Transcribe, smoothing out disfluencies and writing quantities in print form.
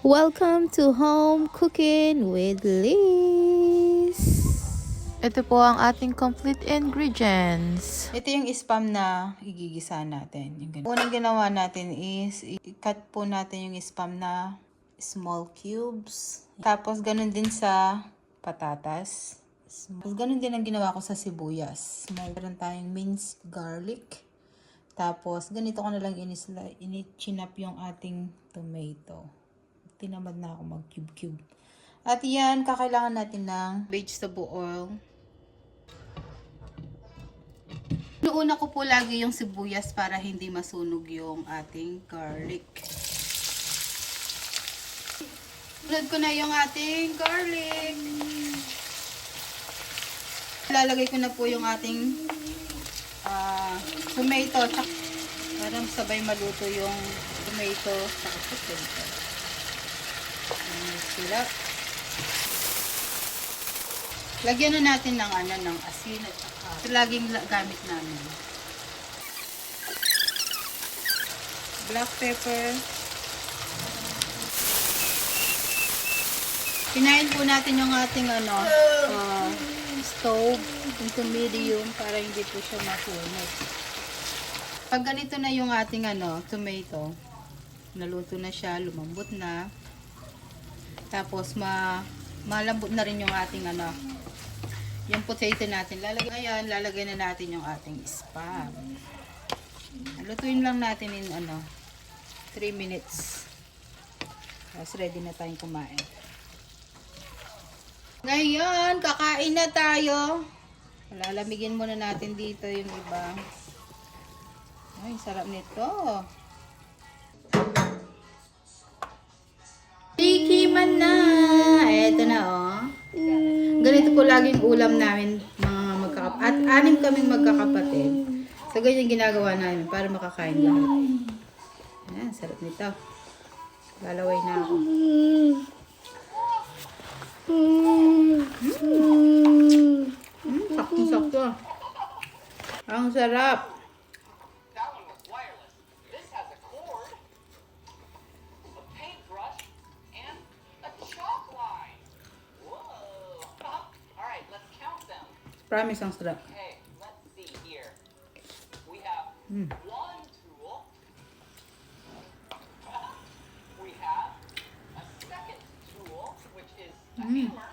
Welcome to Home Cooking with Liz. Ito po ang ating complete ingredients. Ito yung spam na igigisa natin. Unang ginawa natin is i-cut po natin yung spam na small cubes. Tapos ganun din sa patatas. Tapos ganun din ang ginawa ko sa sibuyas. Meron tayong minced garlic. Tapos ganito ko na lang chinap yung ating tomato. Tinamad na ako mag-cube-cube. At yan, kakailangan natin ng vegetable oil. Inuuna ko po lagi yung sibuyas para hindi masunog yung ating garlic. Sunod ko na yung ating garlic. Lalagay ko na po yung ating tomato. Para sabay maluto yung tomato sa potato. Sila. Lagyan na natin ng asin at saka ito laging gamit namin. Black pepper. Pinain po natin yung ating stove into medium para hindi po siya masunog. Pag ganito na yung ating tomato, naluto na siya, lumambot na. Tapos malambot na rin yung ating yung potato natin. Lalagay na natin yung ating spam. Lutuin lang natin in 3 minutes. Tapos ready na tayong kumain. Ngayon, kakain na tayo. Lalamigin muna natin dito yung iba. Ay, sarap nito. Tikiman na! Eto na Ganito po laging ulam namin mga magkakapatid. At 6 kaming magkakapatid. So, ganyan ginagawa namin para makakain lahat. Ayan, sarap nito. Lalaway na ako. Sakto-sakto. Ang sarap. Promise ang sarap. Okay, let's see here. We have one tool. We have a second tool, which is a hammer.